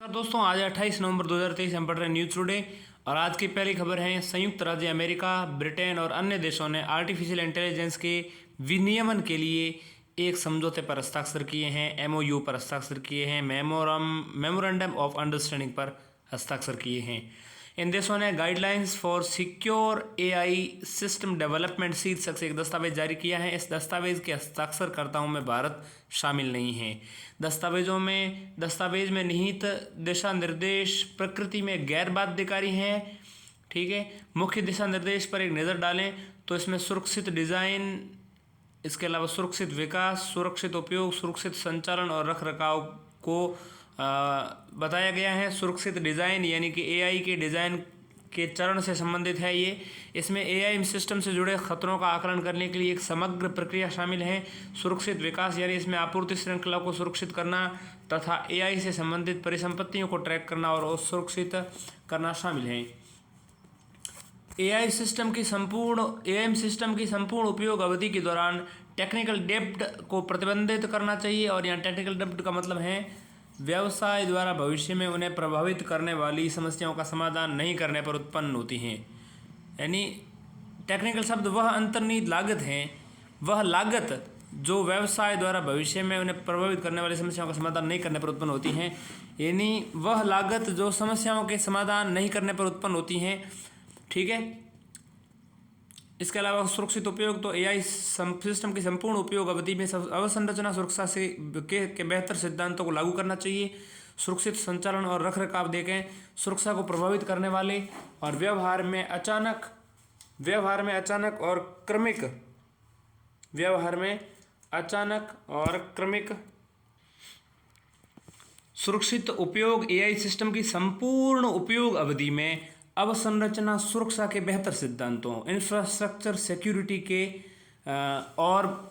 दोस्तों आज 28 नवंबर 2023 हम पढ़ रहे हैं न्यूज़ टुडे। और आज की पहली खबर है, संयुक्त राज्य अमेरिका, ब्रिटेन और अन्य देशों ने आर्टिफिशियल इंटेलिजेंस के विनियमन के लिए एक समझौते पर हस्ताक्षर किए हैं। एमओयू पर हस्ताक्षर किए हैं, मेमोरेंडम ऑफ अंडरस्टैंडिंग पर हस्ताक्षर किए हैं। इन देशों ने guidelines for secure AI system development शीर्षक से एक दस्तावेज जारी किया है। इस दस्तावेज के हस्ताक्षरकर्ताओं में भारत शामिल नहीं है। दस्तावेज में निहित दिशा निर्देश प्रकृति में गैर बाध्यकारी हैं। ठीक है, मुख्य दिशा निर्देश पर एक नज़र डालें तो इसमें सुरक्षित डिज़ाइन, इसके अलावा सुरक्षित विकास, सुरक्षित उपयोग, सुरक्षित संचालन और रखरखाव को बताया गया है। सुरक्षित डिज़ाइन यानी कि एआई के डिज़ाइन के चरण से संबंधित है ये। इसमें एआई सिस्टम से जुड़े खतरों का आकलन करने के लिए एक समग्र प्रक्रिया शामिल है। सुरक्षित विकास यानी इसमें आपूर्ति श्रृंखला को सुरक्षित करना तथा एआई से संबंधित परिसंपत्तियों को ट्रैक करना और सुरक्षित करना शामिल है। एआई सिस्टम की संपूर्ण उपयोग अवधि के दौरान टेक्निकल डेब्ट को प्रतिबंधित करना चाहिए। और यहाँ टेक्निकल डेब्ट का मतलब है व्यवसाय द्वारा भविष्य में उन्हें प्रभावित करने वाली समस्याओं का समाधान नहीं करने पर उत्पन्न होती हैं। यानी टेक्निकल शब्द वह अंतर्निहित लागत है, वह लागत जो व्यवसाय द्वारा भविष्य में उन्हें प्रभावित करने वाली समस्याओं का समाधान नहीं करने पर उत्पन्न होती हैं। यानी वह लागत जो समस्याओं के समाधान नहीं करने पर उत्पन्न होती हैं। ठीक है, इसके अलावा सुरक्षित उपयोग तो एआई सिस्टम की संपूर्ण उपयोग अवधि में अवसंरचना सुरक्षा से के बेहतर सिद्धांतों को लागू करना चाहिए। सुरक्षित संचालन और रखरखाव देखें, सुरक्षा को प्रभावित करने वाले और व्यवहार में अचानक और क्रमिक सुरक्षित उपयोग एआई सिस्टम की संपूर्ण उपयोग अवधि में अवसंरचना सुरक्षा के बेहतर सिद्धांतों, इंफ्रास्ट्रक्चर सिक्योरिटी के और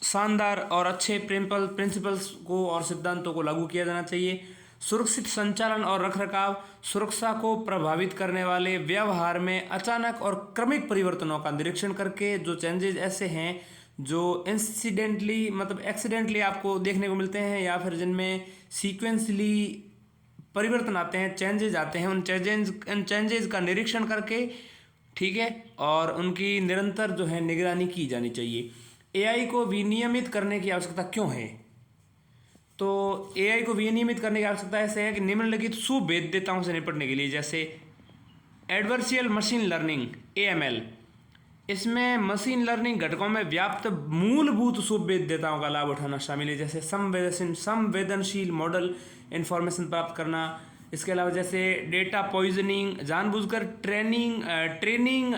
शानदार और अच्छे प्रिंसिपल्स को और सिद्धांतों को लागू किया जाना चाहिए। सुरक्षित संचालन और रखरखाव, सुरक्षा को प्रभावित करने वाले व्यवहार में अचानक और क्रमिक परिवर्तनों का निरीक्षण करके जो चेंजेस ऐसे हैं जो इंसिडेंटली मतलब एक्सीडेंटली आपको देखने को मिलते हैं या फिर जिनमें सीक्वेंसली परिवर्तन आते हैं, चेंजेज आते हैं, उन चेंजेज का निरीक्षण करके, ठीक है, और उनकी निरंतर जो है निगरानी की जानी चाहिए। एआई को विनियमित करने की आवश्यकता क्यों है? तो एआई को विनियमित करने की आवश्यकता ऐसे है कि निम्नलिखित सुभेद्यताओं से निपटने के लिए, जैसे एडवर्सियल मशीन लर्निंग AML, इसमें मशीन लर्निंग घटकों में व्याप्त मूलभूत सुभेद्यताओं का लाभ उठाना शामिल है, जैसे संवेदनशील मॉडल इन्फॉर्मेशन प्राप्त करना। इसके अलावा जैसे डेटा पॉइजनिंग, जानबूझकर ट्रेनिंग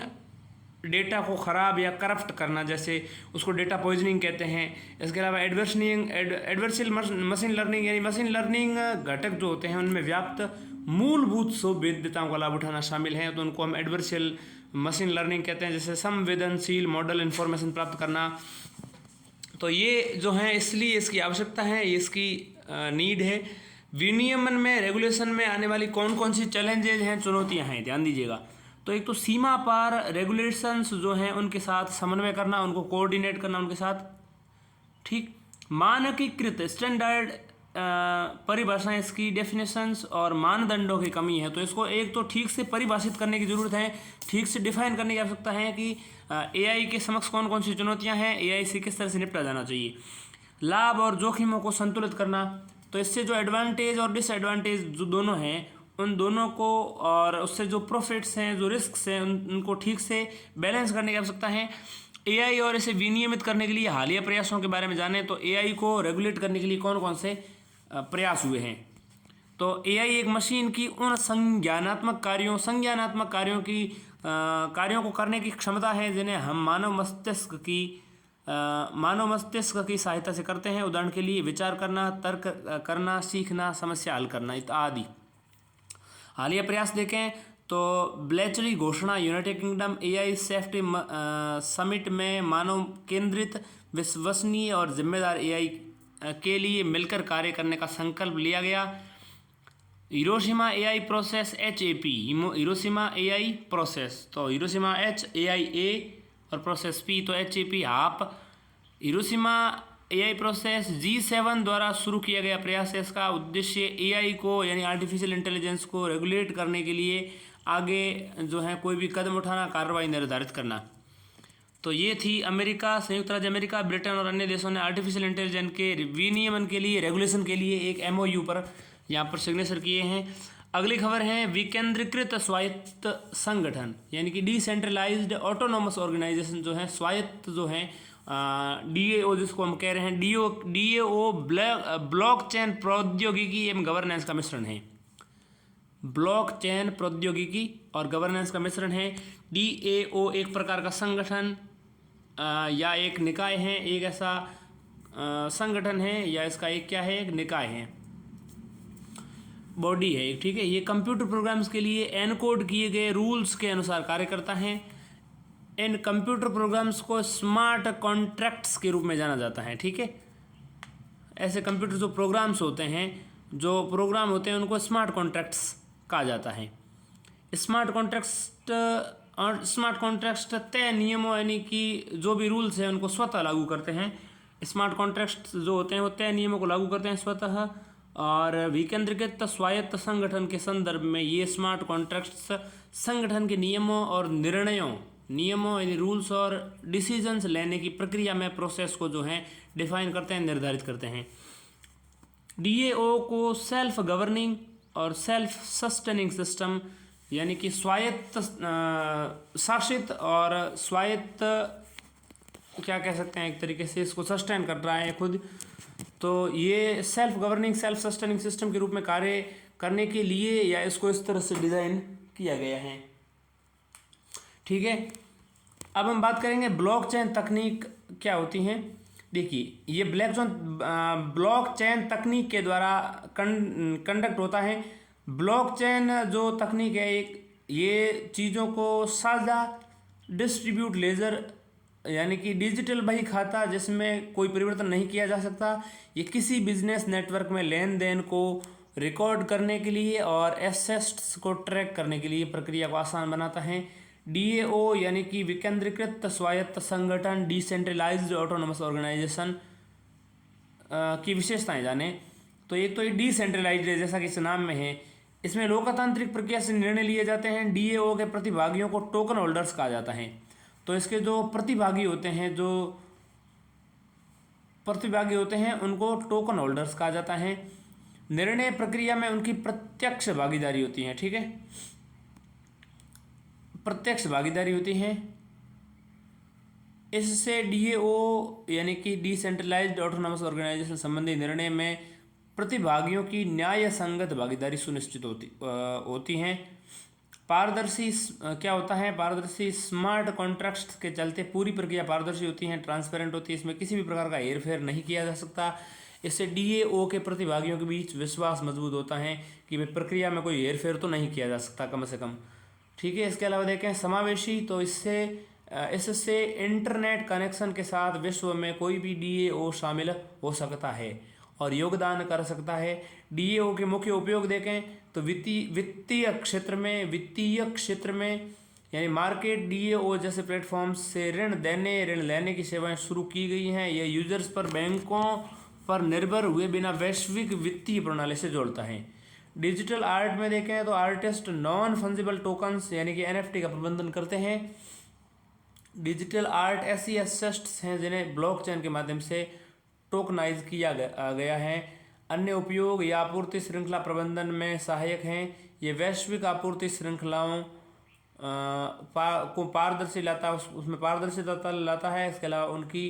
डेटा को ख़राब या करप्ट करना, जैसे उसको डेटा पॉइजनिंग कहते हैं। इसके अलावा एडवर्सियल मशीन लर्निंग यानी मशीन लर्निंग घटक जो होते हैं उनमें व्याप्त मूलभूत सुभेद्यताओं का लाभ उठाना शामिल है, तो उनको हम एडवर्सियल मशीन लर्निंग कहते हैं। जैसे संवेदनशील मॉडल इन्फॉर्मेशन प्राप्त करना, तो ये जो है इसलिए इसकी आवश्यकता है, ये इसकी नीड है। विनियमन में रेगुलेशन में आने वाली कौन कौन सी चैलेंजेज हैं, चुनौतियां हैं, ध्यान दीजिएगा। तो एक तो सीमा पार रेगुलेशंस जो हैं उनके साथ समन्वय करना, उनको कोऑर्डिनेट करना उनके साथ। ठीक, मानकीकृत स्टैंडर्ड परिभाषाएं, इसकी डेफिनेशंस और मानदंडों की कमी है, तो इसको एक तो ठीक से परिभाषित करने की ज़रूरत है, ठीक से डिफाइन करने की आवश्यकता है कि एआई के समक्ष कौन कौन सी चुनौतियां हैं, एआई से किस तरह से निपटा जाना चाहिए। लाभ और जोखिमों को संतुलित करना, तो इससे जो एडवांटेज और डिसएडवांटेज जो दोनों हैं उन दोनों को, और उससे जो प्रॉफिट्स हैं, जो रिस्क्स हैं, उनको ठीक से बैलेंस करने की आवश्यकता है। एआई और इसे विनियमित करने के लिए हालिया प्रयासों के बारे में जानें, तो एआई को रेगुलेट करने के लिए कौन कौन से प्रयास हुए हैं। तो एआई एक मशीन की उन संज्ञानात्मक कार्यों को करने की क्षमता है जिन्हें हम मानव मस्तिष्क की सहायता से करते हैं। उदाहरण के लिए विचार करना, तर्क करना, सीखना, समस्या हल करना आदि। हालिया प्रयास देखें तो ब्लेचरी घोषणा, United kingdom AI safety summit में मानव केंद्रित, विश्वसनीय और जिम्मेदार एआई के लिए मिलकर कार्य करने का संकल्प लिया गया। Hiroshima AI process HAP, Hiroshima AI process, तो हिरोशिमा H, AI A और प्रोसेस P, तो HAP हाप। हिरोशिमा एआई प्रोसेस G7 द्वारा शुरू किया गया प्रयास है। इसका उद्देश्य एआई को यानी आर्टिफिशियल इंटेलिजेंस को रेगुलेट करने के लिए आगे जो है कोई भी कदम उठाना, कार्रवाई निर्धारित करना। तो ये थी अमेरिका, संयुक्त राज्य अमेरिका, ब्रिटेन और अन्य देशों ने आर्टिफिशियल इंटेलिजेंस के विनियमन के लिए, रेगुलेशन के लिए एक MOU पर यहाँ पर सिग्नेचर किए हैं। अगली खबर है विकेंद्रीकृत स्वायत्त संगठन यानी कि डिसेंट्रलाइज्ड ऑटोनोमस ऑर्गेनाइजेशन जो है, स्वायत्त जो है DAO जिसको हम कह रहे हैं, DAO ब्लॉकचेन प्रौद्योगिकी एवं गवर्नेंस का मिश्रण है। ब्लॉकचेन प्रौद्योगिकी और गवर्नेंस का मिश्रण है। DAO एक प्रकार का संगठन या एक निकाय है, एक ऐसा संगठन है या इसका एक क्या है, एक निकाय है, बॉडी है, ठीक है। ये कंप्यूटर प्रोग्राम्स के लिए एनकोड किए गए रूल्स के अनुसार कार्य करता है। इन कंप्यूटर प्रोग्राम्स को स्मार्ट कॉन्ट्रैक्ट्स के रूप में जाना जाता है, ठीक है। ऐसे कंप्यूटर जो प्रोग्राम्स होते हैं, जो प्रोग्राम होते हैं, उनको स्मार्ट कॉन्ट्रैक्ट्स कहा जाता है। स्मार्ट कॉन्ट्रैक्ट्स तय नियमों यानी कि जो भी रूल्स हैं उनको स्वतः लागू करते हैं। स्मार्ट कॉन्ट्रैक्ट्स जो होते हैं वो तय नियमों को लागू करते हैं स्वतः। और विकेंद्रीकृत स्वायत्त संगठन के संदर्भ में ये स्मार्ट कॉन्ट्रैक्ट्स संगठन के नियमों यानी रूल्स और डिसीजंस लेने की प्रक्रिया में प्रोसेस को जो है डिफाइन करते हैं, निर्धारित करते हैं। DAO को सेल्फ गवर्निंग और सेल्फ सस्टेनिंग सिस्टम यानी कि स्वायत्त शासित और स्वायत्त क्या कह सकते हैं, एक तरीके से इसको सस्टेन कर रहा है खुद। तो ये self governing self sustaining system के रूप में कार्य करने के लिए या इसको इस तरह से डिज़ाइन किया गया है, ठीक है। अब हम बात करेंगे ब्लॉकचेन तकनीक क्या होती हैं। देखिए, ये ब्लॉकचेन तकनीक के द्वारा कंडक्ट होता है। ब्लॉकचेन जो तकनीक है, ये चीज़ों को साझा डिस्ट्रीब्यूट लेजर यानी कि डिजिटल बही खाता जिसमें कोई परिवर्तन नहीं किया जा सकता, ये किसी बिजनेस नेटवर्क में लेन देन को रिकॉर्ड करने के लिए और एसेट्स को ट्रैक करने के लिए प्रक्रिया को आसान बनाता है। DAO यानी कि विकेंद्रीकृत स्वायत्त संगठन, डिसेंट्रलाइज्ड ऑटोनोमस ऑर्गेनाइजेशन की विशेषताएं जाने। तो एक तो ये डिसेंट्रलाइज्ड है, जैसा कि इस नाम में है। इसमें लोकतांत्रिक प्रक्रिया से निर्णय लिए जाते हैं। DAO के प्रतिभागियों को टोकन होल्डर्स कहा जाता है। तो इसके जो प्रतिभागी होते हैं उनको टोकन होल्डर्स कहा जाता है। निर्णय प्रक्रिया में उनकी प्रत्यक्ष भागीदारी होती है, ठीक है, प्रत्यक्ष भागीदारी होती है। इससे DAO यानी कि डिसेंट्रलाइज्ड ऑटोनोमस ऑर्गेनाइजेशन संबंधी निर्णय में प्रतिभागियों की न्याय संगत भागीदारी सुनिश्चित होती हैं। पारदर्शी क्या होता है, पारदर्शी स्मार्ट कॉन्ट्रैक्ट्स के चलते पूरी प्रक्रिया पारदर्शी होती है, ट्रांसपेरेंट होती है, इसमें किसी भी प्रकार का हेरफेर नहीं किया जा सकता। इससे DAO के प्रतिभागियों के बीच विश्वास मजबूत होता है कि भाई प्रक्रिया में कोई हेरफेर तो नहीं किया जा सकता कम से कम, ठीक है। इसके अलावा देखें समावेशी, तो इससे इंटरनेट कनेक्शन के साथ विश्व में कोई भी DAO शामिल हो सकता है और योगदान कर सकता है। DAO के मुख्य उपयोग देखें तो वित्तीय क्षेत्र में यानी मार्केट DAO जैसे प्लेटफॉर्म से ऋण लेने की सेवाएं शुरू की गई हैं। यह यूजर्स पर बैंकों पर निर्भर हुए बिना वैश्विक वित्तीय प्रणाली से जोड़ता है। डिजिटल आर्ट में देखें तो आर्टिस्ट नॉन फंजिबल टोकन्स यानी कि NFT का प्रबंधन करते हैं। डिजिटल आर्ट ऐसी एसेट्स हैं जिन्हें ब्लॉकचेन के माध्यम से टोकनाइज किया गया है। अन्य उपयोग या आपूर्ति श्रृंखला प्रबंधन में सहायक हैं। ये वैश्विक आपूर्ति श्रृंखलाओं को पारदर्शी उसमें पारदर्शिता लाता है। इसके अलावा उनकी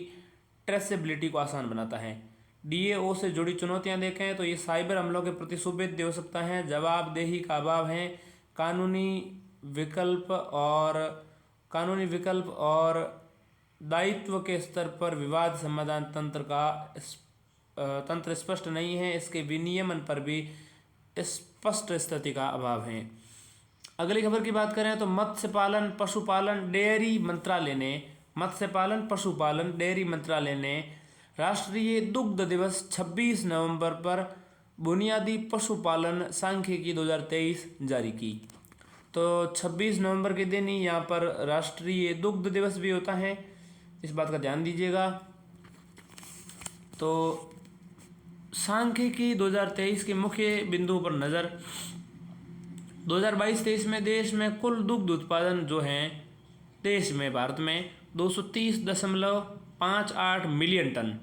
ट्रेसेबिलिटी को आसान बनाता है। DAO से जुड़ी चुनौतियां देखें तो ये साइबर हमलों के प्रति सुविधा हो सकता है, जवाबदेही का अभाव है, कानूनी विकल्प और दायित्व के स्तर पर विवाद समाधान तंत्र स्पष्ट नहीं है। इसके विनियमन पर भी स्पष्ट स्थिति का अभाव है। अगली खबर की बात करें तो मत्स्य पालन पशुपालन डेयरी मंत्रालय ने राष्ट्रीय दुग्ध दिवस 26 नवंबर पर बुनियादी पशुपालन सांख्यिकी 2023 जारी की। तो 26 नवंबर के दिन ही यहाँ पर राष्ट्रीय दुग्ध दिवस भी होता है, इस बात का ध्यान दीजिएगा। तो सांख्यिकी 2023 के मुख्य बिंदुओं पर नज़र। 2022-23 में देश में कुल दुग्ध उत्पादन जो है देश में भारत में 230.58 मिलियन टन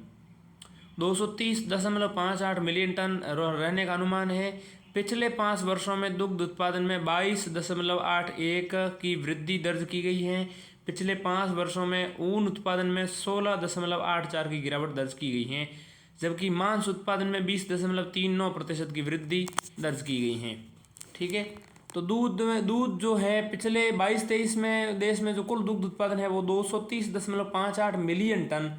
230.58 मिलियन टन रहने का अनुमान है। पिछले 5 वर्षों में दुग्ध उत्पादन में 22.81 की वृद्धि दर्ज की गई है। पिछले 5 वर्षों में ऊन उत्पादन में 16.84 की गिरावट दर्ज की गई है, जबकि मांस उत्पादन में 20.39% की वृद्धि दर्ज की गई है। ठीक है, तो दूध जो है पिछले 22-23 में देश में जो कुल दुग्ध उत्पादन है वो 230.58 मिलियन टन।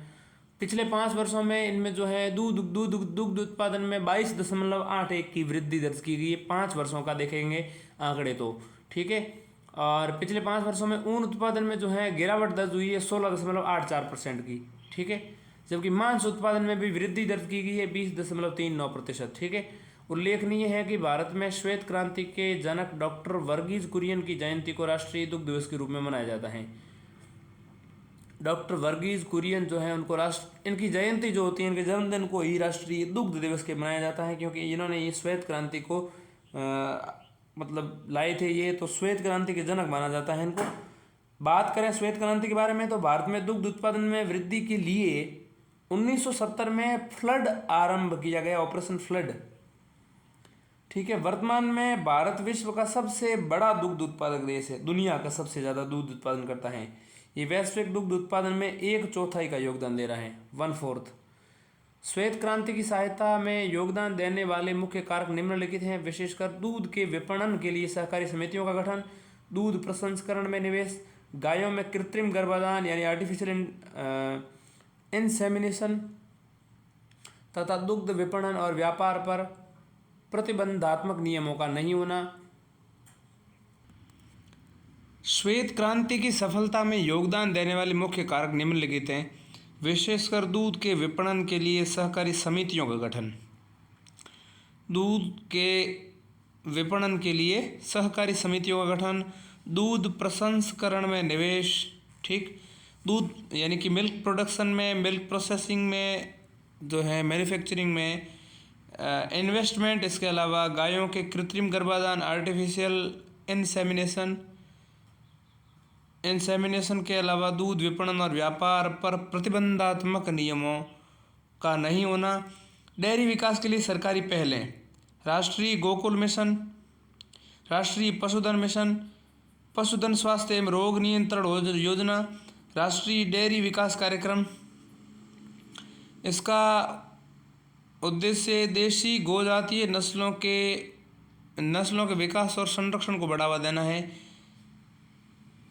पिछले 5 वर्षों में इनमें जो है दुग्ध उत्पादन में 22.81 की वृद्धि दर्ज की गई है। 5 वर्षों का देखेंगे आंकड़े तो। ठीक है, और पिछले 5 वर्षों में ऊन उत्पादन में जो है गिरावट दर्ज हुई है 16.84% की। ठीक है, जबकि मांस उत्पादन में भी वृद्धि दर्ज की गई है 20.39%। ठीक है, उल्लेखनीय है कि भारत में श्वेत क्रांति के जनक डॉक्टर वर्गीज कुरियन की जयंती को राष्ट्रीय दुग्ध दिवस के रूप में मनाया जाता है। डॉक्टर वर्गीज कुरियन जो है उनको इनकी जयंती जो होती है, इनके जन्मदिन को ही राष्ट्रीय दुग्ध दिवस के मनाया जाता है, क्योंकि इन्होंने ये श्वेत क्रांति को मतलब लाए थे ये, तो श्वेत क्रांति के जनक माना जाता है इनको। बात करें श्वेत क्रांति के बारे में तो भारत में दुग्ध उत्पादन में वृद्धि के लिए 1970 में फ्लड आरंभ किया गया, ऑपरेशन फ्लड। ठीक है, वर्तमान में भारत विश्व का सबसे बड़ा दुग्ध उत्पादक देश है, दुनिया का सबसे ज़्यादा दूध उत्पादन करता है। ये वैश्विक दुग्ध उत्पादन में 1/4 का योगदान दे रहा है, 1/4। श्वेत क्रांति की सहायता में योगदान देने वाले मुख्य कारक निम्नलिखित हैं। विशेषकर दूध के विपणन के लिए सहकारी समितियों का गठन, दूध प्रसंस्करण में निवेश, गायों में कृत्रिम गर्भाधान यानी आर्टिफिशियल इंसेमिनेशन तथा दुग्ध विपणन और व्यापार पर प्रतिबंधात्मक नियमों का नहीं होना। श्वेत क्रांति की सफलता में योगदान देने वाले मुख्य कारक निम्नलिखित हैं। विशेषकर दूध के विपणन के लिए सहकारी समितियों का गठन, दूध के विपणन के लिए सहकारी समितियों का गठन, दूध प्रसंस्करण में निवेश। ठीक, दूध यानी कि मिल्क प्रोडक्शन में, मिल्क प्रोसेसिंग में जो है, मैन्युफैक्चरिंग में इन्वेस्टमेंट। इसके अलावा गायों के कृत्रिम गर्भाधान, आर्टिफिशियल इंसेमिनेशन के अलावा दूध विपणन और व्यापार पर प्रतिबंधात्मक नियमों का नहीं होना। डेयरी विकास के लिए सरकारी पहलें, राष्ट्रीय गोकुल मिशन, राष्ट्रीय पशुधन मिशन, पशुधन स्वास्थ्य एवं रोग नियंत्रण योजना, राष्ट्रीय डेयरी विकास कार्यक्रम। इसका उद्देश्य देशी गोजातीय नस्लों के विकास और संरक्षण को बढ़ावा देना है।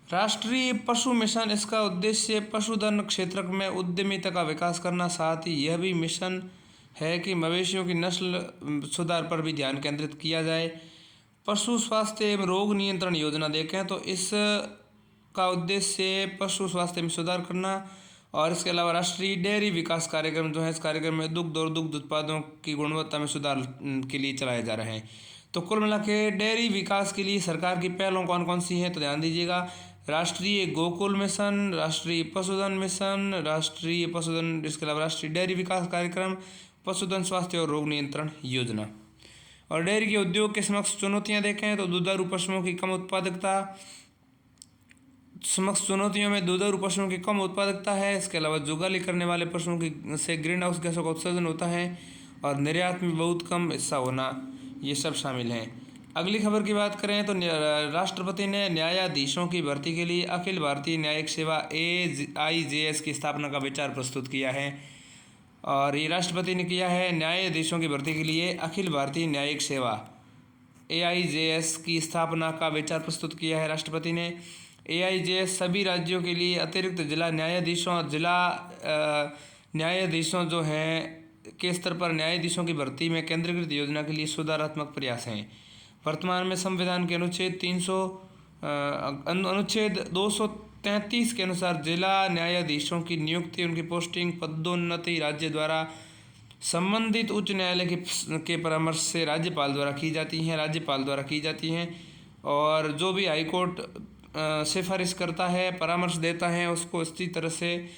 राष्ट्रीय पशु मिशन, इसका उद्देश्य पशुधन क्षेत्र में उद्यमिता का विकास करना, साथ ही यह भी मिशन है कि मवेशियों की नस्ल सुधार पर भी ध्यान केंद्रित किया जाए। पशु स्वास्थ्य एवं रोग नियंत्रण योजना देखें तो इसका उद्देश्य पशु स्वास्थ्य में सुधार करना, और इसके अलावा राष्ट्रीय डेयरी विकास कार्यक्रम जो है, इस कार्यक्रम में दुग्ध और दुग्ध उत्पादों की गुणवत्ता में सुधार के लिए चलाए जा रहे हैं। तो कुल मिला के डेयरी विकास के लिए सरकार की पहलों कौन कौन सी हैं, तो ध्यान दीजिएगा। राष्ट्रीय गोकुल मिशन, राष्ट्रीय पशुधन मिशन, राष्ट्रीय पशुधन, इसके अलावा राष्ट्रीय डेयरी विकास कार्यक्रम, पशुधन स्वास्थ्य और रोग नियंत्रण योजना। और डेयरी के उद्योग के समक्ष चुनौतियां देखें तो दुधारू पशुओं की कम उत्पादकता, समक्ष चुनौतियों में दुधारू पशुओं की कम उत्पादकता है। इसके अलावा जुगाली करने वाले पशुओं की से ग्रीन हाउस गैसों का उत्सर्जन होता है, और निर्यात में बहुत कम हिस्सा होना, ये सब शामिल हैं। अगली खबर की बात करें तो राष्ट्रपति ने न्यायाधीशों की भर्ती के लिए अखिल भारतीय न्यायिक सेवा AIJS की स्थापना का विचार प्रस्तुत किया है। और ये राष्ट्रपति ने किया है न्यायाधीशों की भर्ती के लिए अखिल भारतीय न्यायिक सेवा AIJS की स्थापना का विचार प्रस्तुत किया है राष्ट्रपति ने। AIJS सभी राज्यों के लिए अतिरिक्त जिला न्यायाधीशों जो हैं के स्तर पर न्यायाधीशों की भर्ती में केंद्रीकृत योजना के लिए सुधारात्मक प्रयास हैं। वर्तमान में संविधान के अनुच्छेद 233 के अनुसार जिला न्यायाधीशों की नियुक्ति, उनकी पोस्टिंग, पदोन्नति राज्य द्वारा संबंधित उच्च न्यायालय के परामर्श से राज्यपाल द्वारा की जाती हैं। और जो भी हाईकोर्ट सिफारिश करता है, परामर्श देता है, उसको इसी तरह से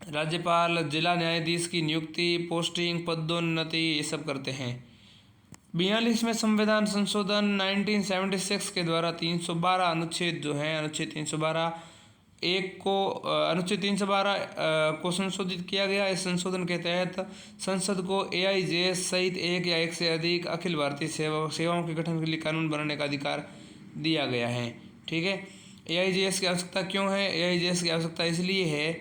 राज्यपाल जिला न्यायाधीश की नियुक्ति, पोस्टिंग, पदोन्नति ये सब करते हैं। 42वें संविधान संशोधन 1976 के द्वारा 312 अनुच्छेद जो है, अनुच्छेद 312 अनुच्छेद 312 को संशोधित किया गया। इस संशोधन के तहत संसद को एआईजेएस सहित एक या एक से अधिक अखिल भारतीय सेवाओं के गठन के लिए कानून बनाने का अधिकार दिया गया है। ठीक है, एआईजेएस की आवश्यकता क्यों है? एआईजेएस की आवश्यकता इसलिए है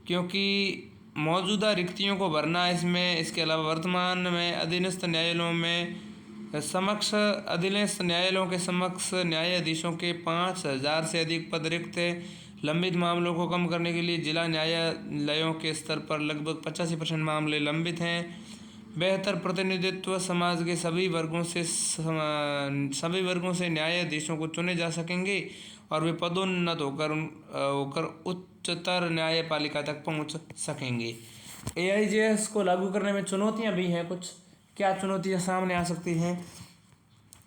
क्योंकि मौजूदा रिक्तियों को भरना इसमें, इसके अलावा वर्तमान में अधीनस्थ न्यायालयों के समक्ष न्यायाधीशों के 5000 से अधिक पद रिक्त हैं। लंबित मामलों को कम करने के लिए जिला न्यायालयों के स्तर पर लगभग 85% मामले लंबित हैं। बेहतर प्रतिनिधित्व, समाज के सभी वर्गों से न्यायाधीशों को चुने जा सकेंगे और वे पदोन्नत होकर उच्चतर न्यायपालिका तक पहुंच सकेंगे। एआईजेएस को लागू करने में चुनौतियां भी हैं कुछ। क्या चुनौतियां सामने आ सकती हैं?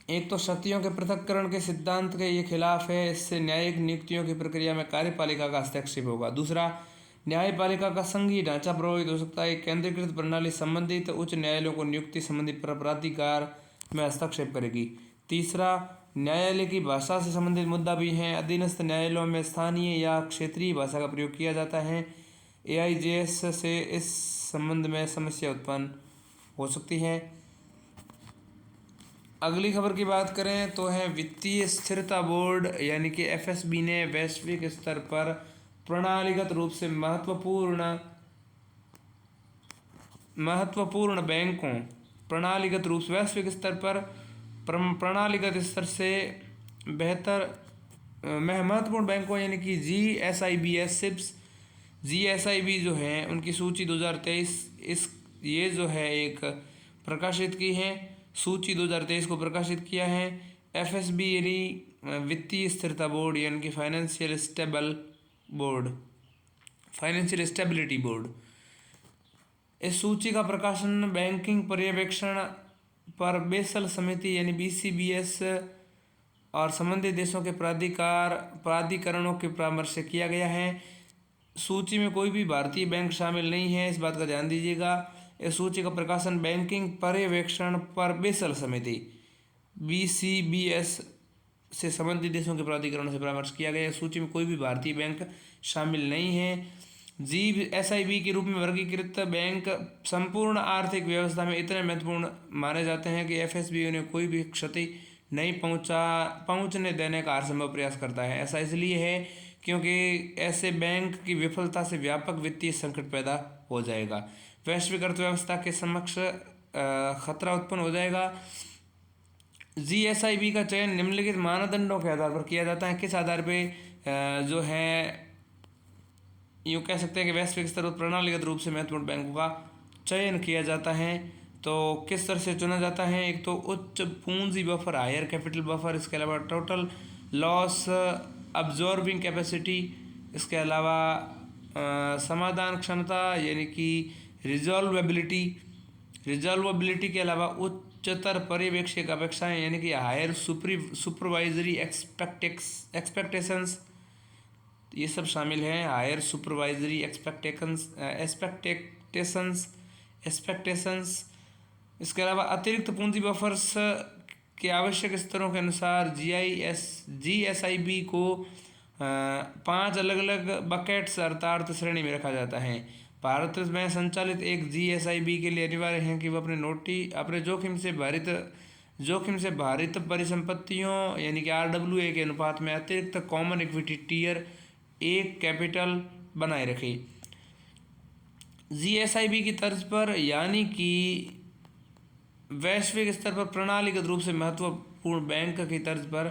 एक तो शक्तियों के पृथक्करण के सिद्धांत के ये खिलाफ है, इससे न्यायिक नियुक्तियों की प्रक्रिया में कार्यपालिका का हस्तक्षेप होगा। दूसरा, न्यायपालिका का संघीय ढांचा प्रभावित हो सकता है। केंद्रीकृत प्रणाली संबंधित उच्च न्यायालयों को नियुक्ति संबंधी प्राधिकार में हस्तक्षेप करेगी। तीसरा, न्यायालय की भाषा से संबंधित मुद्दा भी है। अधीनस्थ न्यायालयों में स्थानीय या क्षेत्रीय भाषा का प्रयोग किया जाता है। एआईजेएस से इस संबंध में समस्या उत्पन्न हो सकती है। अगली खबर की बात करें तो है वित्तीय स्थिरता बोर्ड यानी कि एफएसबी ने वैश्विक स्तर पर प्रणालीगत रूप से महत्वपूर्ण बैंकों वैश्विक स्तर पर प्रणालीगत स्तर से बेहतर महत्वपूर्ण बैंकों यानी कि जीएसआईबी जो है उनकी सूची 2023 ये जो है एक प्रकाशित की है। सूची 2023 को प्रकाशित किया है। एफएसबी यानी वित्तीय स्थिरता बोर्ड यानी कि फाइनेंशियल स्टेबिलिटी बोर्ड। इस सूची का प्रकाशन बैंकिंग पर्यवेक्षण पर बेसल समिति यानी बीसीबीएस और संबंधित देशों के प्राधिकरणों के परामर्श से किया गया है। सूची में कोई भी भारतीय बैंक शामिल नहीं है, इस बात का ध्यान दीजिएगा। इस सूची का प्रकाशन बैंकिंग पर्यवेक्षण पर बेसल समिति बीसीबीएस से संबंधित देशों के प्राधिकरणों से परामर्श किया गया। सूची में कोई भी भारतीय बैंक शामिल नहीं है। जीएसआईबी के रूप में वर्गीकृत बैंक संपूर्ण आर्थिक व्यवस्था में इतने महत्वपूर्ण माने जाते हैं कि एफएसबी उन्हें कोई भी क्षति नहीं पहुंचने देने का हर संभव प्रयास करता है। ऐसा इसलिए है क्योंकि ऐसे बैंक की विफलता से व्यापक वित्तीय संकट पैदा हो जाएगा, वैश्विक अर्थव्यवस्था के समक्ष खतरा उत्पन्न हो जाएगा। जीएसआईबी का चयन निम्नलिखित मानदंडों के आधार पर किया जाता है। किस आधार पे जो है यूँ कह सकते हैं कि वैश्विक स्तर पर प्रणालीगत रूप से महत्वपूर्ण बैंकों का चयन किया जाता है। तो किस तरह से चुना जाता है? एक तो उच्च पूंजी बफर, हायर कैपिटल बफर, इसके अलावा टोटल लॉस अब्जॉर्बिंग कैपेसिटी, इसके अलावा समाधान क्षमता यानी कि रिजॉल्वेबिलिटी के अलावा उच्चतर पर्यवेक्षक अपेक्षाएं यानी कि हायर सुपरवाइजरी एक्सपेक्टेशंस ये सब शामिल हैं। हायर सुपरवाइजरी एक्सपेक्टेशंस इसके अलावा अतिरिक्त पूंजी बफर्स के आवश्यक स्तरों के अनुसार जीएसआईबी को 5 अलग अलग बकेट्स अर्थात श्रेणी में रखा जाता है। भारत में संचालित एक जीएसआईबी के लिए अनिवार्य है कि वह अपने जोखिम से भारित परिसंपत्तियों यानी कि आरडब्ल्यूए के अनुपात में अतिरिक्त कॉमन इक्विटी टीयर 1 कैपिटल बनाए रखे। जीएसआईबी की तर्ज पर यानी कि वैश्विक स्तर पर प्रणालीगत रूप से महत्वपूर्ण बैंक की तर्ज पर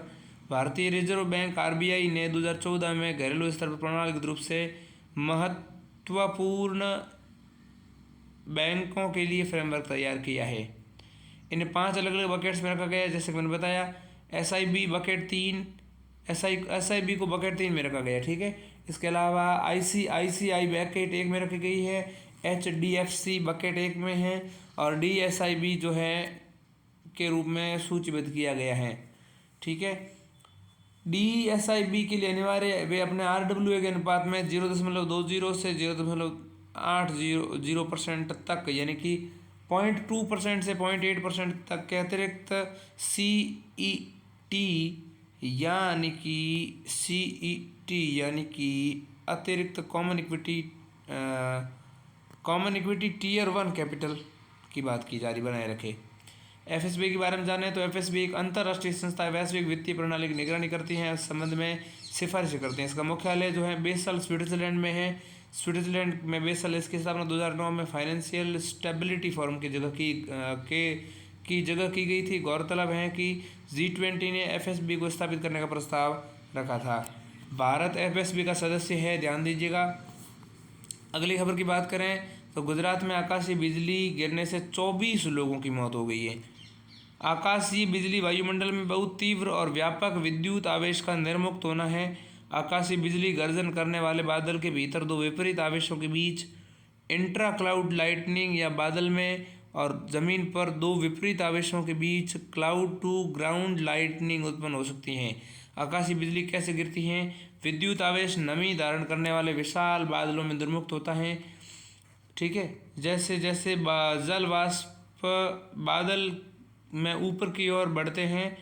भारतीय रिजर्व बैंक आरबीआई ने 2014 में घरेलू स्तर पर प्रणालीगत रूप से महत्वपूर्ण बैंकों के लिए फ्रेमवर्क तैयार किया है। इन्हें 5 अलग अलग बकेट्स में रखा गया है। जैसे कि मैंने बताया एसआईबी को बकेट 3 में रखा गया, ठीक है। इसके अलावा आईसीआईसीआई बकेट 1 में रखी गई है, एचडीएफसी बकेट 1 में है और डीएसआईबी जो है के रूप में सूचीबद्ध किया गया है, ठीक है। DSIB के लिए अनिवार्य वे अपने RWA के अनुपात में 0.20 से 0.800% तक यानी कि 0.2% से 0.8% तक के अतिरिक्त CET यानी कि अतिरिक्त कॉमन इक्विटी टीयर 1 कैपिटल की बात की जा रही बनाए रखे। FSB के बारे में जाने तो FSB एक अंतर्राष्ट्रीय संस्था है, वैश्विक वित्तीय प्रणाली की निगरानी करती है, इस संबंध में सिफारिशें करते हैं। इसका मुख्यालय जो है बेसल स्विट्जरलैंड में है। स्विट्जरलैंड में बेसल, इसकी स्थापना 2009 में फाइनेंशियल स्टेबिलिटी फोरम की जगह की गई थी। गौरतलब है कि G20 ने FSB को स्थापित करने का प्रस्ताव रखा था। भारत FSB का सदस्य है, ध्यान दीजिएगा। अगली खबर की बात करें तो गुजरात में आकाशीय बिजली गिरने से 24 लोगों की मौत हो गई है। आकाशीय बिजली वायुमंडल में बहुत तीव्र और व्यापक विद्युत आवेश का निर्मुक्त होना है। आकाशीय बिजली गर्जन करने वाले बादल के भीतर दो विपरीत आवेशों के बीच इंट्रा क्लाउड लाइटनिंग या बादल में और ज़मीन पर दो विपरीत आवेशों के बीच क्लाउड टू ग्राउंड लाइटनिंग उत्पन्न हो सकती हैं। आकाशीय बिजली कैसे गिरती हैं? विद्युत आवेश नमी धारण करने वाले विशाल बादलों में निर्मुक्त होता है। ठीक है, जैसे जैसे जल वाष्प बादल में ऊपर की ओर बढ़ते हैं,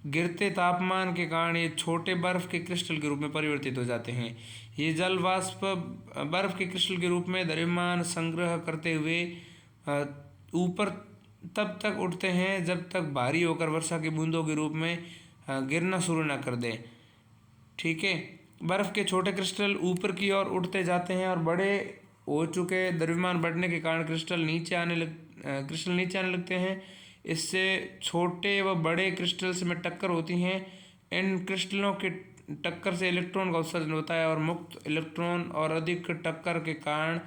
गिरते तापमान के कारण ये छोटे बर्फ़ के क्रिस्टल के रूप में परिवर्तित हो जाते हैं। ये जल वाष्प बर्फ़ के क्रिस्टल के रूप में द्रव्यमान संग्रह करते हुए ऊपर तब तक उठते हैं जब तक भारी होकर वर्षा की बूंदों के रूप में गिरना शुरू न कर दें। ठीक है, बर्फ़ के छोटे क्रिस्टल ऊपर की ओर उठते जाते हैं और बड़े हो चुके द्रव्यमान बढ़ने के कारण क्रिस्टल नीचे आने लगते हैं। इससे छोटे व बड़े क्रिस्टल्स में टक्कर होती हैं। इन क्रिस्टलों के टक्कर से इलेक्ट्रॉन का उत्सर्जन होता है और मुक्त इलेक्ट्रॉन और अधिक टक्कर के कारण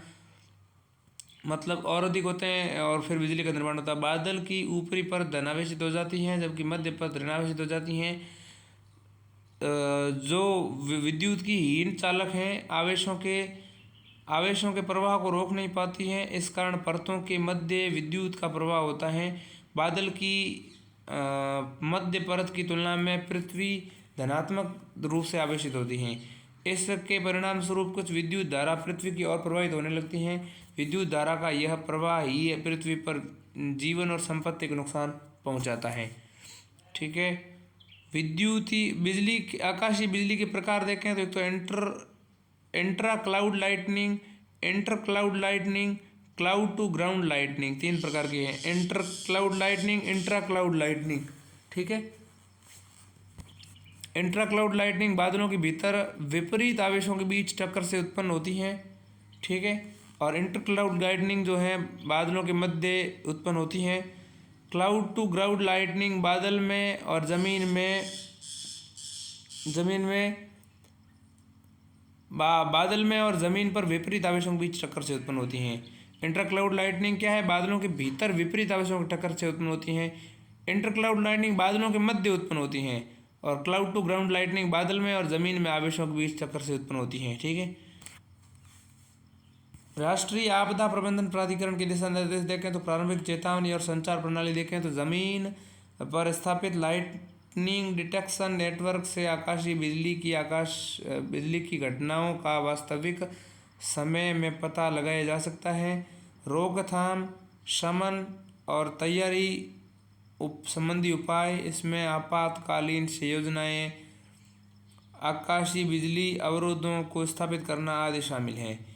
मतलब और अधिक होते हैं और फिर बिजली का निर्माण होता है। बादल की ऊपरी परत धनावेशित हो जाती हैं जबकि मध्य परत ऋणावेशित हो जाती हैं। जो विद्युत की हीन चालक हैं, आवेशों के प्रवाह को रोक नहीं पाती हैं। इस कारण परतों के मध्य विद्युत का प्रवाह होता है। बादल की मध्य परत की तुलना में पृथ्वी धनात्मक रूप से आवेशित होती हैं। इसके परिणाम स्वरूप कुछ विद्युत धारा पृथ्वी की ओर प्रवाहित होने लगती हैं। विद्युत धारा का यह प्रवाह ही पृथ्वी पर जीवन और संपत्ति को नुकसान पहुंचाता है। ठीक है, आकाशीय बिजली के प्रकार देखें तो एक तो inter cloud lightning, cloud to ground lightning, 3 प्रकार की है। Intra cloud lightning. ठीक है, इंट्रा क्लाउड लाइटनिंग बादलों के भीतर विपरीत आवेशों के बीच टक्कर से उत्पन्न होती है। ठीक है, और इंटर क्लाउड लाइटनिंग जो है बादलों के मध्य उत्पन्न होती हैं। क्लाउड टू ग्राउंड लाइटनिंग बादल में और ज़मीन पर विपरीत आवेशों के बीच टक्कर से उत्पन्न होती हैं। इंटर क्लाउड लाइटनिंग क्या है? बादलों के भीतर विपरीत आवेशों की टक्कर से उत्पन्न होती हैं। इंटर क्लाउड लाइटनिंग बादलों के मध्य उत्पन्न होती हैं और क्लाउड टू ग्राउंड लाइटनिंग बादल में और ज़मीन में आवेशों के बीच टक्कर से उत्पन्न होती हैं। ठीक है, राष्ट्रीय आपदा प्रबंधन प्राधिकरण के दिशा निर्देश देखें तो प्रारंभिक चेतावनी और संचार प्रणाली देखें तो ज़मीन पर स्थापित लाइटनिंग डिटेक्शन नेटवर्क से आकाशीय बिजली की घटनाओं का वास्तविक समय में पता लगाया जा सकता है। रोकथाम, शमन और तैयारी संबंधी उपाय, इसमें आपातकालीन योजनाएं, आकाशीय बिजली अवरोधों को स्थापित करना आदि शामिल हैं।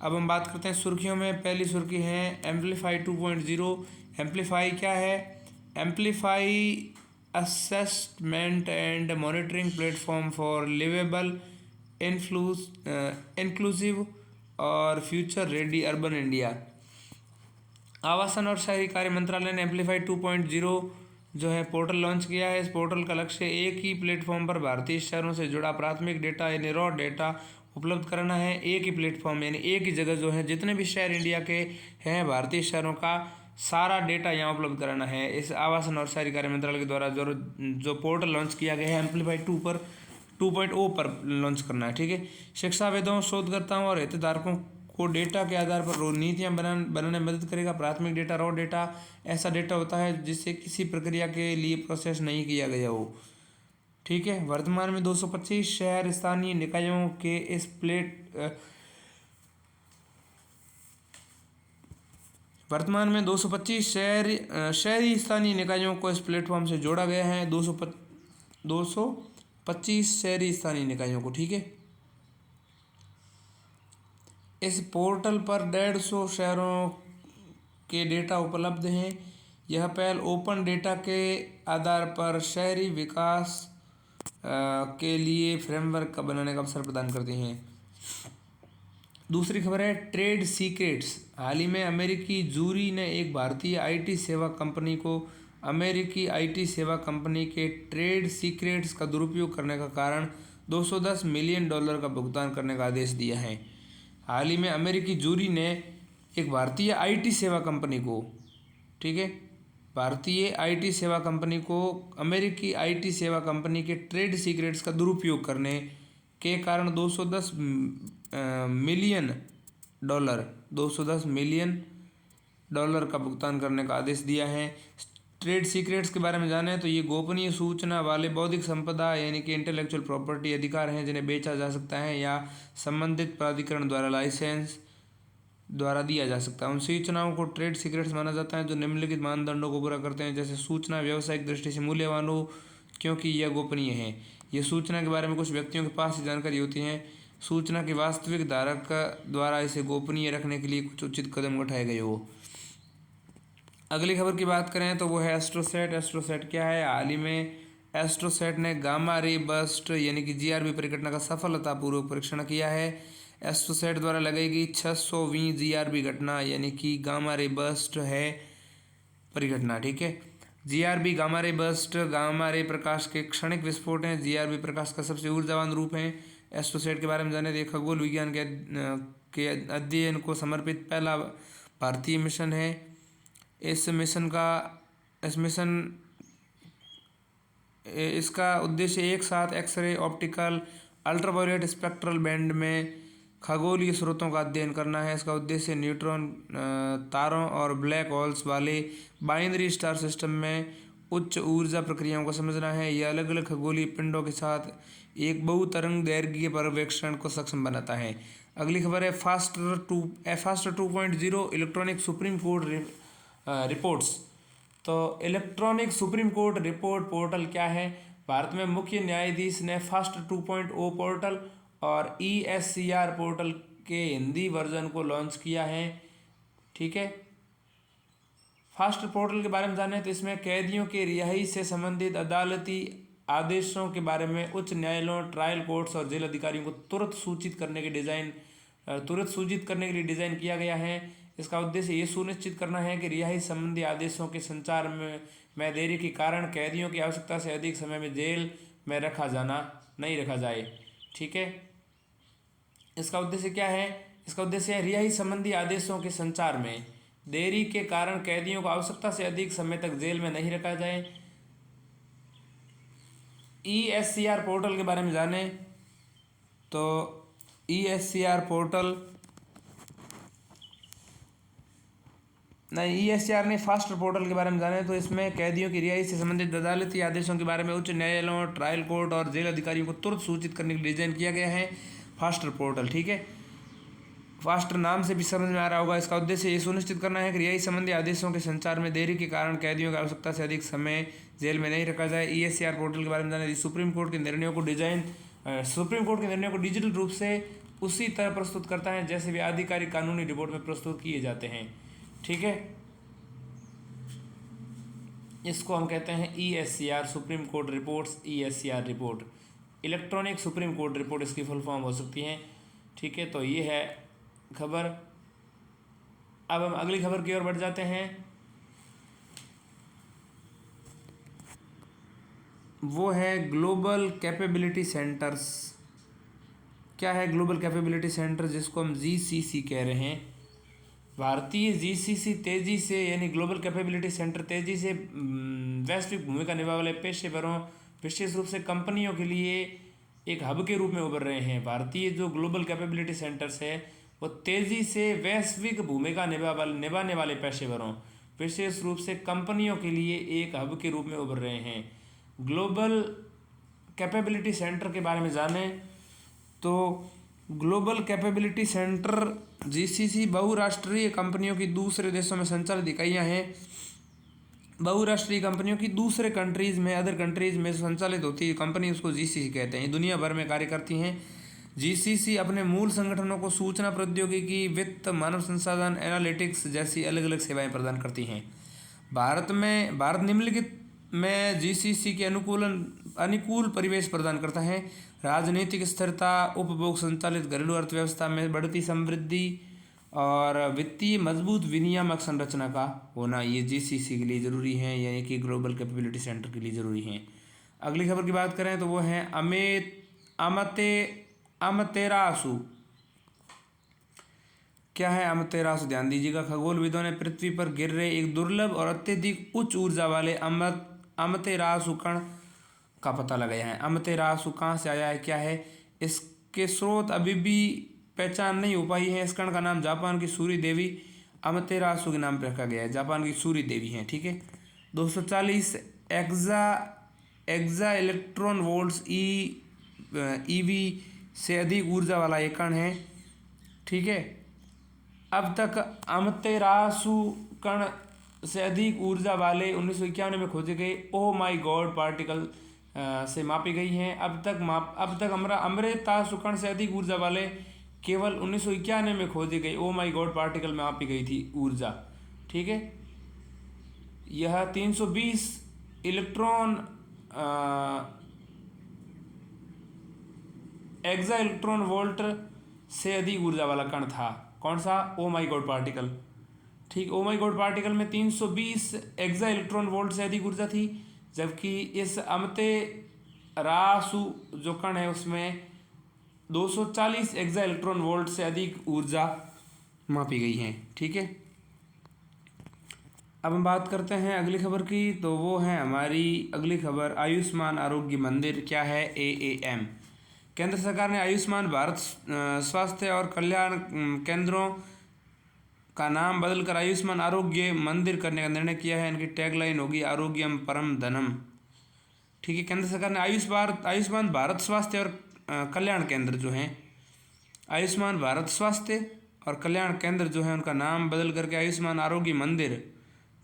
अब हम बात करते हैं सुर्खियों में। पहली सुर्खी है एम्पलीफाई 2.0। एम्पलीफाई क्या है? Amplify assessment and monitoring platform for liveable, inclusive और फ्यूचर रेडी अर्बन इंडिया। आवासन और शहरी कार्य मंत्रालय ने एम्पलीफाई 2.0 जो है पोर्टल लॉन्च किया है। इस पोर्टल का लक्ष्य एक ही प्लेटफॉर्म पर भारतीय शहरों से जुड़ा प्राथमिक डेटा यानी रॉ डेटा उपलब्ध कराना है। एक ही प्लेटफॉर्म यानी एक ही जगह जो है जितने भी शहर इंडिया के हैं भारतीय शहरों का सारा डेटा यहाँ उपलब्ध कराना है। इस आवासन और शहरी कार्य मंत्रालय के द्वारा जो पोर्टल लॉन्च किया गया है एम्पलीफाई 2.0 पर लॉन्च करना है। ठीक है, शिक्षाविदों, शोधकर्ताओं और हितधारकों को डेटा के आधार पर नीतियाँ बनाने में मदद करेगा। प्राथमिक डेटा, रॉ डेटा ऐसा डेटा होता है जिससे किसी प्रक्रिया के लिए प्रोसेस नहीं किया गया हो। ठीक है। वर्तमान में 225 शहर स्थानीय निकायों के इस वर्तमान में 225 शहरी स्थानीय निकायों को इस प्लेटफॉर्म से जोड़ा गया है। 225 शहरी स्थानीय निकायों को, ठीक है। इस पोर्टल पर 150 शहरों के डेटा उपलब्ध हैं। यह पहल ओपन डेटा के आधार पर शहरी विकास के लिए फ्रेमवर्क का बनाने का अवसर प्रदान करती हैं। दूसरी खबर है ट्रेड सीक्रेट्स। हाल ही में अमेरिकी जूरी ने एक भारतीय आईटी सेवा कंपनी को अमेरिकी आईटी सेवा कंपनी के ट्रेड सीक्रेट्स का दुरुपयोग करने का कारण $210 मिलियन का भुगतान करने का आदेश दिया है। हाल ही में अमेरिकी जूरी ने एक भारतीय आईटी सेवा कंपनी को, ठीक है, भारतीय आईटी सेवा कंपनी को अमेरिकी आईटी सेवा कंपनी के ट्रेड सीक्रेट्स का दुरुपयोग करने के कारण $210 मिलियन का भुगतान करने का आदेश दिया है। ट्रेड सीक्रेट्स के बारे में जानें तो ये गोपनीय सूचना वाले बौद्धिक संपदा यानी कि इंटेलेक्चुअल प्रॉपर्टी अधिकार हैं जिन्हें बेचा जा सकता है या संबंधित प्राधिकरण द्वारा लाइसेंस द्वारा दिया जा सकता है। उन सूचनाओं को ट्रेड सीक्रेट्स माना जाता है जो निम्नलिखित मानदंडों को पूरा करते हैं, जैसे सूचना व्यावसायिक दृष्टि से मूल्यवान हो क्योंकि यह गोपनीय है। ये सूचना के बारे में कुछ व्यक्तियों के पास ही जानकारी होती है। सूचना के वास्तविक धारक द्वारा इसे गोपनीय रखने के लिए कुछ उचित कदम उठाए गए हो। अगली खबर की बात करें तो वो है एस्ट्रोसैट। एस्ट्रोसैट क्या है? हाल ही में एस्ट्रोसैट ने गामा रे बर्स्ट यानी कि GRB परिघटना का सफलतापूर्वक परीक्षण किया है। एस्ट्रोसैट द्वारा लगाई गई 600वीं GRB घटना यानी कि गामा रे बर्स्ट है परिघटना, ठीक है। GRB gamma ray burst gamma ray प्रकाश के क्षणिक विस्फोट हैं। GRB प्रकाश का सबसे ऊर्जावान रूप है। एस्ट्रोसैट के बारे में जाने तो खगोल विज्ञान के अध्ययन को समर्पित पहला भारतीय मिशन है। इसका उद्देश्य एक साथ x-ray, optical, ultraviolet spectral band में खगोलीय स्रोतों का अध्ययन करना है। इसका उद्देश्य न्यूट्रॉन तारों और ब्लैक होल्स वाले बाइनरी स्टार सिस्टम में उच्च ऊर्जा प्रक्रियाओं को समझना है। यह अलग अलग खगोलीय पिंडों के साथ एक बहुतरंग दैर्घ्य पर्यवेक्षण को सक्षम बनाता है। अगली खबर है faster 2.0 electronic supreme court reports. तो electronic supreme court report portal क्या है? भारत में मुख्य न्यायाधीश ने फास्टर 2.0 पोर्टल और ESCR पोर्टल के हिंदी वर्जन को लॉन्च किया है, ठीक है। फास्ट पोर्टल के बारे में जानें तो इसमें कैदियों के रिहाई से संबंधित अदालती आदेशों के बारे में उच्च न्यायालयों, ट्रायल कोर्ट्स और जेल अधिकारियों को तुरंत सूचित करने के लिए डिज़ाइन किया गया है। इसका उद्देश्य ये सुनिश्चित करना है कि रिहाई संबंधी आदेशों के संचार में देरी के कारण कैदियों की आवश्यकता से अधिक समय में जेल में नहीं रखा जाए, ठीक है। इसका उद्देश्य क्या है? इसका उद्देश्य है रिहाई संबंधी आदेशों के संचार में देरी के कारण कैदियों को आवश्यकता से अधिक समय तक जेल में नहीं रखा जाए। ESCR पोर्टल के बारे में जानें तो ESCR नहीं फास्ट पोर्टल के बारे में जानें तो इसमें कैदियों की रिहाई से संबंधित अदालती आदेशों के बारे में उच्च न्यायालयों, ट्रायल कोर्ट और जेल अधिकारियों को तुरंत सूचित करने के लिए डिजाइन किया गया है फास्टर पोर्टल, ठीक है। फास्टर नाम से भी समझ में आ रहा होगा। इसका उद्देश्य ये सुनिश्चित करना है कि रिहाई संबंधी आदेशों के संचार में देरी के कारण कैदियों की आवश्यकता से अधिक समय जेल में नहीं रखा जाए। ESCR पोर्टल के बारे में जानें। सुप्रीम कोर्ट के निर्णयों को डिजिटल रूप से उसी तरह प्रस्तुत करता है जैसे वे आधिकारिक कानूनी रिपोर्ट में प्रस्तुत किए जाते हैं, ठीक है। इसको हम कहते हैं ESCR supreme court reports. ESCR report electronic supreme court report इसकी फुल फॉर्म हो सकती है, ठीक है। तो ये है खबर। अब हम अगली खबर की ओर बढ़ जाते हैं। वो है ग्लोबल कैपेबिलिटी सेंटर्स। क्या है ग्लोबल कैपेबिलिटी सेंटर, जिसको हम GCC कह रहे हैं? भारतीय GCC तेजी से यानी ग्लोबल कैपेबिलिटी सेंटर तेजी से वैश्विक भूमिका निभाने वाले पेशेवरों, विशेष रूप से कंपनियों के लिए एक हब के रूप में उभर रहे हैं। भारतीय जो ग्लोबल कैपेबिलिटी सेंटर्स है वो तेजी से वैश्विक भूमिका निभाने वाले पेशेवरों, विशेष रूप से कंपनियों के लिए एक हब के रूप में उभर रहे हैं। ग्लोबल कैपेबिलिटी सेंटर के बारे में जानें तो ग्लोबल कैपेबिलिटी सेंटर जीसीसी बहुराष्ट्रीय कंपनियों की दूसरे देशों में संचालित इकाइयाँ हैं। बहुराष्ट्रीय कंपनियों की दूसरे कंट्रीज़ में, अदर कंट्रीज़ में संचालित होती है कंपनी, उसको जीसीसी कहते हैं। दुनिया भर में कार्य करती हैं। जीसीसी अपने मूल संगठनों को सूचना प्रौद्योगिकी, वित्त, मानव संसाधन, एनालिटिक्स जैसी अलग अलग सेवाएं प्रदान करती हैं। भारत निम्नलिखित में जीसीसी के अनुकूल परिवेश प्रदान करता है। राजनीतिक स्थिरता, उपभोग संचालित घरेलू अर्थव्यवस्था में बढ़ती समृद्धि और वित्तीय मजबूत विनियामक संरचना का होना, ये जीसीसी के लिए ज़रूरी है, यानी कि ग्लोबल कैपेबिलिटी सेंटर के लिए ज़रूरी है। अगली खबर की बात करें तो वो है अमतेरासु। क्या है अमतेरासु? ध्यान दीजिएगा। खगोलविदों ने पृथ्वी पर गिर रहे एक दुर्लभ और अत्यधिक उच्च ऊर्जा वाले अमतेरासु कण का पता लगाया है। अमतेरासु कहाँ से आया है, क्या है, इसके स्रोत अभी भी पहचान नहीं हो पाई है। इस कण का नाम जापान की सूर्य देवी अमतेरासु के नाम पर रखा गया है। जापान की सूर्य देवी हैं, ठीक है। 240 एक्सा इलेक्ट्रॉन वोल्ट्स ईवी से अधिक ऊर्जा वाला एक कण है, ठीक है। अब तक अमतेरासु कण से अधिक ऊर्जा वाले 1951 में खोजे गए ओ माई गॉड पार्टिकल से मापी गई हैं। अब तक अमृतासु कण से अधिक ऊर्जा वाले केवल 1991 में खोजे गए ओ माई गॉड पार्टिकल में मापी गई थी ऊर्जा, ठीक है। यह 320 इलेक्ट्रॉन एक्सा इलेक्ट्रॉन वोल्ट से अधिक ऊर्जा वाला कण था। कौन सा? ओ माई गॉड पार्टिकल, ठीक। ओ माई गॉड पार्टिकल में 320 एक्सा इलेक्ट्रॉन वोल्ट से अधिक ऊर्जा थी, जबकि इस अमतेरासु जो कण है उसमें 240 एक्सा इलेक्ट्रॉन वोल्ट से अधिक ऊर्जा मापी गई है, ठीक है। अब हम बात करते हैं अगली खबर की, तो वो है हमारी अगली खबर आयुष्मान आरोग्य मंदिर। क्या है? AAM। केंद्र सरकार ने आयुष्मान भारत स्वास्थ्य और कल्याण केंद्रों का नाम बदलकर आयुष्मान आरोग्य मंदिर करने का निर्णय किया है। इनकी टैगलाइन होगी आरोग्यम परम धनम, ठीक है। केंद्र सरकार ने आयुष्मान भारत स्वास्थ्य और कल्याण केंद्र जो हैं, आयुष्मान भारत स्वास्थ्य और कल्याण केंद्र जो है उनका नाम बदल करके आयुष्मान आरोग्य मंदिर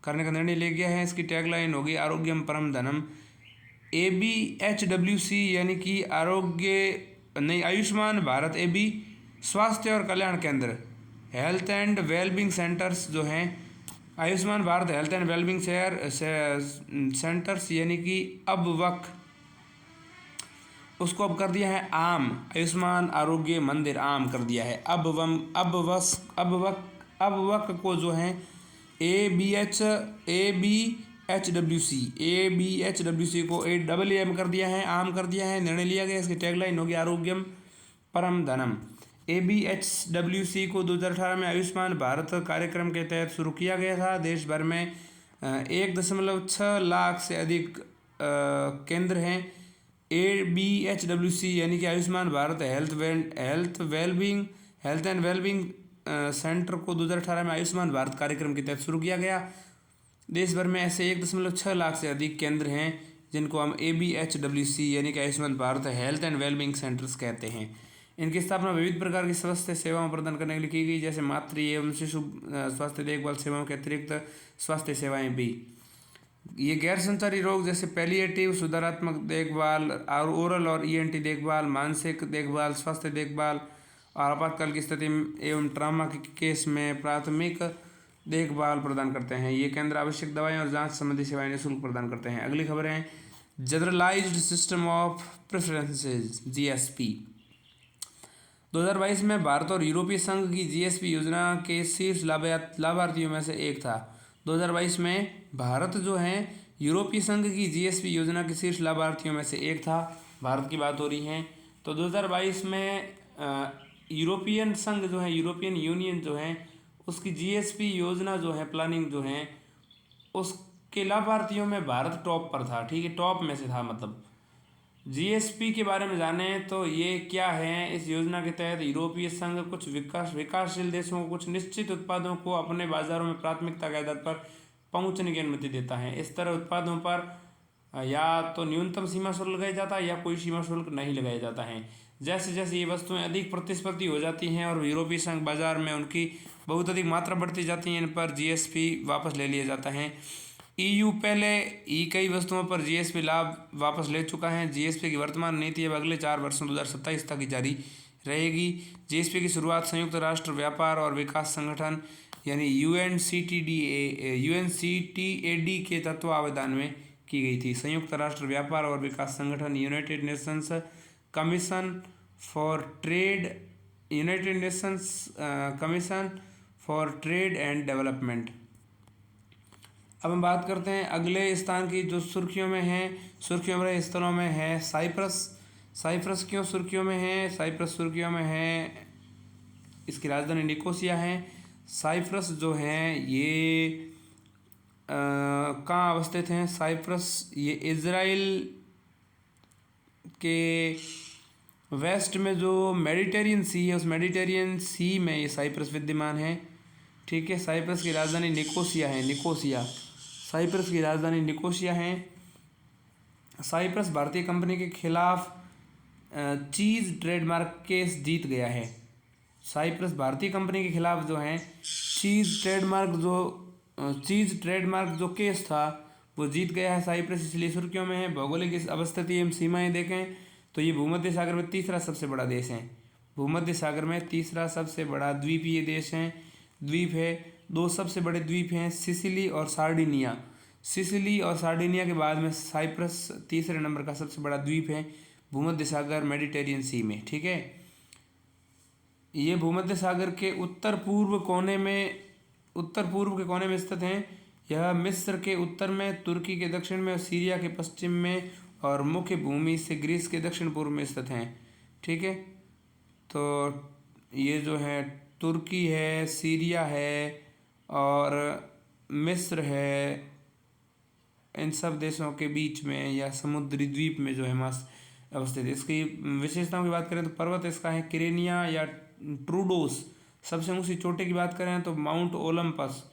करने का निर्णय ले गया है। इसकी टैगलाइन होगी आरोग्यम परम धनम। ABHWC यानी कि आयुष्मान भारत AB स्वास्थ्य और कल्याण केंद्र, हेल्थ एंड वेलबींग सेंटर्स जो हैं, Ayushman Bharat health and wellbeing centres यानी कि अब वक, उसको अब कर दिया है आम, आयुष्मान आरोग्य मंदिर आम कर दिया है। अब वक को जो है ABHWC को AAM कर दिया है, आम कर दिया है, निर्णय लिया गया। इसकी टैगलाइन होगी आरोग्यम परम धनम। ABHWC को 2018 में आयुष्मान भारत कार्यक्रम के तहत शुरू किया गया था। देश भर में 1.6 लाख से अधिक केंद्र हैं। ABHWC यानी कि Ayushman Bharat health and wellbeing centre को 2018 में आयुष्मान भारत कार्यक्रम के तहत शुरू किया गया। देश भर में ऐसे 1.6 लाख से अधिक केंद्र हैं जिनको हम ABHWC यानी कि Ayushman Bharat health and wellbeing centres कहते हैं। इनकी स्थापना विविध प्रकार की स्वास्थ्य सेवाओं प्रदान करने के लिए की गई, जैसे मातृ एवं शिशु स्वास्थ्य देखभाल सेवाओं के अतिरिक्त स्वास्थ्य सेवाएं भी। ये गैर संचारी रोग जैसे पैलिएटिव सुधारात्मक देखभाल और ओरल और ENT देखभाल, मानसिक देखभाल, स्वास्थ्य देखभाल और आपातकाल की स्थिति एवं ट्रामा के केस में प्राथमिक देखभाल प्रदान करते हैं। ये केंद्र आवश्यक दवाएं और जांच संबंधी सेवाएं निःशुल्क प्रदान करते हैं। अगली खबर है generalised system of preferences GSP। 2022 में भारत और यूरोपीय संघ की GSP योजना के शीर्ष लाभार्थियों में से एक था। 2022 में भारत जो है यूरोपीय संघ की GSP योजना के शीर्ष लाभार्थियों में से एक था। भारत की बात हो रही है। तो 2022 में यूरोपियन संघ जो है, यूरोपियन यूनियन जो है, उसकी GSP योजना जो है, प्लानिंग जो है, उसके लाभार्थियों में भारत टॉप पर था, ठीक है, टॉप में से था। मतलब GSP के बारे में जानें तो ये क्या है। इस योजना के तहत यूरोपीय संघ कुछ विकासशील देशों को कुछ निश्चित उत्पादों को अपने बाजारों में प्राथमिकता के आधार पर पहुंचने की अनुमति देता है। इस तरह उत्पादों पर या तो न्यूनतम सीमा शुल्क लगाया जाता है या कोई सीमा शुल्क नहीं लगाया जाता है। जैसे जैसे ये वस्तुएं अधिक प्रतिस्पर्धी हो जाती हैं और यूरोपीय संघ बाजार में उनकी बहुत अधिक मात्रा बढ़ती जाती है, इन पर जीएसपी वापस ले लिया जाता है। ईयू पहले ही कई वस्तुओं पर जीएसपी लाभ वापस ले चुका है। जीएसपी की वर्तमान नीति अब अगले 4 वर्षों 2027 तक ही जारी रहेगी। जीएसपी की शुरुआत संयुक्त राष्ट्र व्यापार और विकास संगठन यानी यूएनसीटीएडी के तत्वावधान में की गई थी। संयुक्त राष्ट्र व्यापार और विकास संगठन United Nations commission for trade and development. अब हम बात करते हैं अगले स्थान की जो सुर्खियों में है, सुर्खियों में स्थलों में है साइप्रस। साइप्रस क्यों सुर्खियों में है? साइप्रस सुर्खियों में है, इसकी राजधानी निकोसिया है। साइप्रस जो है ये कहाँ अवस्थित हैं? साइप्रस ये इज़राइल के वेस्ट में जो मेडिटेरियन सी है, उस मेडिटेरियन सी में ये साइप्रस विद्यमान है। ठीक है, साइप्रस की राजधानी निकोसिया है। निकोसिया, साइप्रस की राजधानी निकोसिया है। साइप्रस भारतीय कंपनी के खिलाफ चीज़ ट्रेडमार्क केस जीत गया है। साइप्रस भारतीय कंपनी के खिलाफ जो है चीज़ ट्रेडमार्क जो केस था वो जीत गया है साइप्रस, इसलिए सुर्खियों में है। भौगोलिक अवस्थिति एवं सीमाएं देखें तो ये भूमध्य सागर में तीसरा सबसे बड़ा देश है। भूमध्य सागर में तीसरा सबसे बड़ा द्वीपीय देश है, द्वीप है। 2 सबसे बड़े द्वीप हैं, सिसिली और सार्डिनिया। सिसिली और सार्डिनिया के बाद में साइप्रस तीसरे नंबर का सबसे बड़ा द्वीप है भूमध्य सागर मेडिटेरियन सी में। ठीक है, ये भूमध्य सागर के उत्तर पूर्व के कोने में स्थित हैं। यह मिस्र के उत्तर में, तुर्की के दक्षिण में और सीरिया के पश्चिम में और मुख्य भूमि से ग्रीस के दक्षिण पूर्व में स्थित हैं। ठीक है, तो ये जो है तुर्की है, सीरिया है और मिस्र है, इन सब देशों के बीच में या समुद्री द्वीप में जो है मस्त अवस्थित है। इसकी विशेषताओं की बात करें तो पर्वत इसका है किरेनिया या ट्रूडोस। सबसे ऊंची चोटी की बात करें तो माउंट ओलंपस,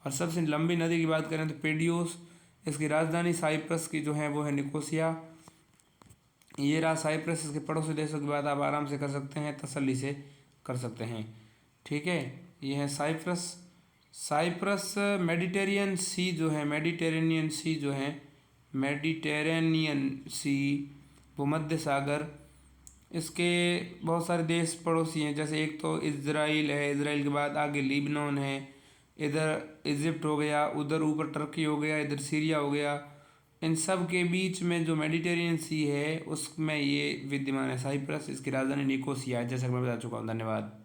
और सबसे लंबी नदी की बात करें तो पेडियोस। इसकी राजधानी साइप्रस की जो है वो है निकोसिया। ये रहा साइप्रस। इसके पड़ोसी देशों की बात आप आराम से कर सकते हैं, तसल्ली से कर सकते हैं। ठीक है, ये है साइप्रस। साइप्रस मेडिटेरेनियन सी भूमध्य सागर, इसके बहुत सारे देश पड़ोसी हैं। जैसे एक तो इज़राइल है, इज़राइल के बाद आगे लीबनॉन है, इधर इजिप्ट हो गया, उधर ऊपर टर्की हो गया, इधर सीरिया हो गया। इन सब के बीच में जो मेडिटेरियन सी है उसमें ये विद्यमान है साइप्रस। इसकी राजधानी निकोसिया है, जैसा कि मैं बता चुका हूँ। धन्यवाद।